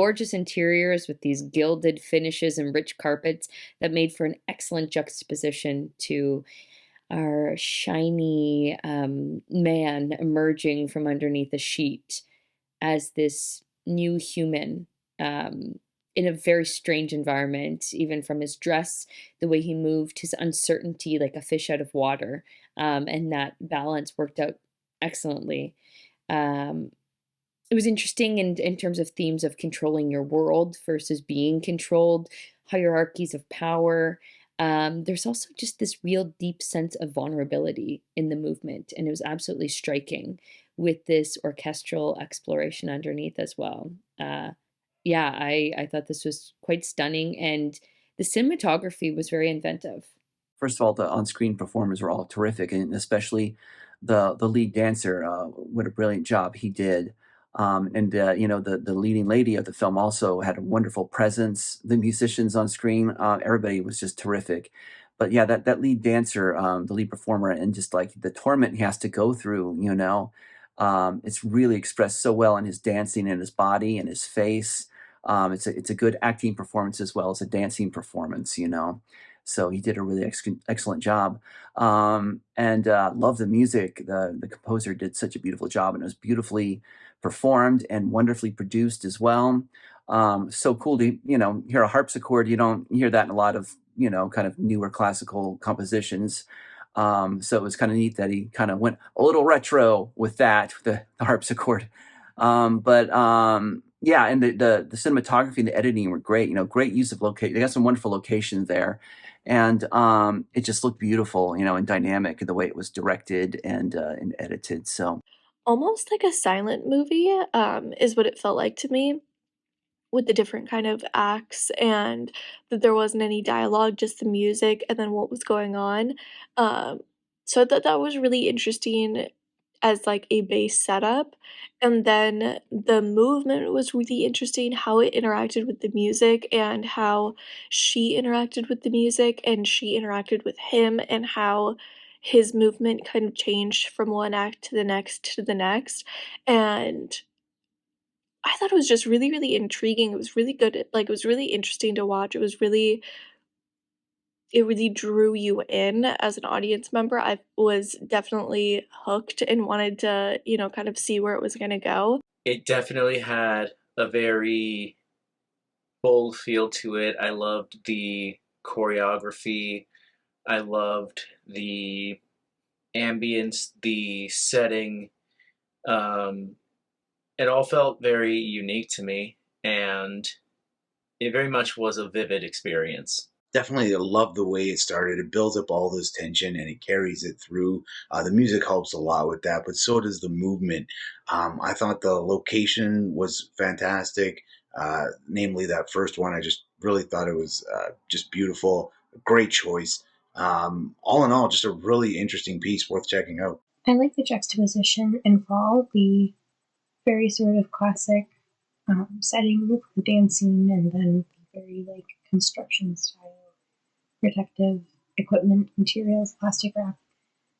gorgeous interiors with these gilded finishes and rich carpets that made for an excellent juxtaposition to our shiny man emerging from underneath a sheet as this new human in a very strange environment, even from his dress, the way he moved, his uncertainty, like a fish out of water. And that balance worked out excellently. Um, it was interesting in terms of themes of controlling your world versus being controlled, hierarchies of power. There's also just this real deep sense of vulnerability in the movement, and it was absolutely striking with this orchestral exploration underneath as well. Yeah, I thought this was quite stunning, and the cinematography was very inventive. First of all, the on-screen performers were all terrific, and especially the lead dancer. What a brilliant job he did! And you know, the leading lady of the film also had a wonderful presence. The musicians on screen, everybody was just terrific. But yeah, that lead dancer, the lead performer, and just like the torment he has to go through, you know, it's really expressed so well in his dancing and his body and his face. It's a good acting performance as well as a dancing performance, you know. So he did a really excellent job, and love the music. The composer did such a beautiful job, and it was beautifully performed and wonderfully produced as well. So cool to, you know, hear a harpsichord. You don't hear that in a lot of, you know, kind of newer classical compositions. So it was kind of neat that he kind of went a little retro with that, the harpsichord. Yeah, and the cinematography and the editing were great. You know, great use of location. They got some wonderful locations there, and it just looked beautiful. You know, and dynamic the way it was directed and edited. So Almost like a silent movie, is what it felt like to me, with the different kind of acts and that there wasn't any dialogue, just the music and then what was going on. Um, so I thought that was really interesting as like a base setup. And then the movement was really interesting, how it interacted with the music and how she interacted with the music and she interacted with him and how his movement kind of changed from one act to the next to the next. And I thought it was just really, really intriguing. It was really good. Like, it was really interesting to watch. It really drew you in as an audience member. I was definitely hooked and wanted to, kind of see where it was gonna go. It definitely had a very bold feel to it. I loved the choreography. I loved the ambience, the setting. Um, it all felt very unique to me, and it very much was a vivid experience. Definitely love the way it started. It builds up all this tension and it carries it through. The music helps a lot with that, but so does the movement. I thought the location was fantastic, namely that first one. I just really thought it was just beautiful. Great choice. All in all, just a really interesting piece worth checking out. I like the juxtaposition in fall, the very sort of classic setting with the dancing and then the very like construction style protective equipment, materials, plastic wrap.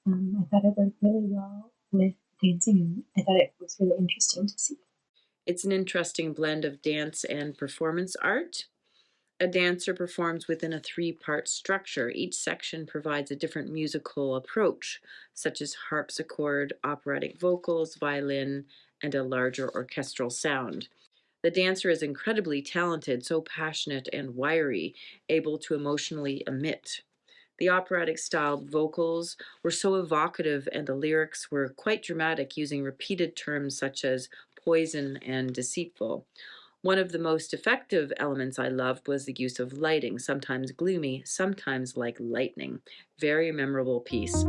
I thought it worked really well with dancing, and I thought it was really interesting to see. It's an interesting blend of dance and performance art. A dancer performs within a three-part structure. Each section provides a different musical approach, such as harpsichord, operatic vocals, violin, and a larger orchestral sound. The dancer is incredibly talented, so passionate and wiry, able to emotionally emit. The operatic styled vocals were so evocative, and the lyrics were quite dramatic, using repeated terms such as poison and deceitful. One of the most effective elements I loved was the use of lighting, sometimes gloomy, sometimes like lightning. Very memorable piece.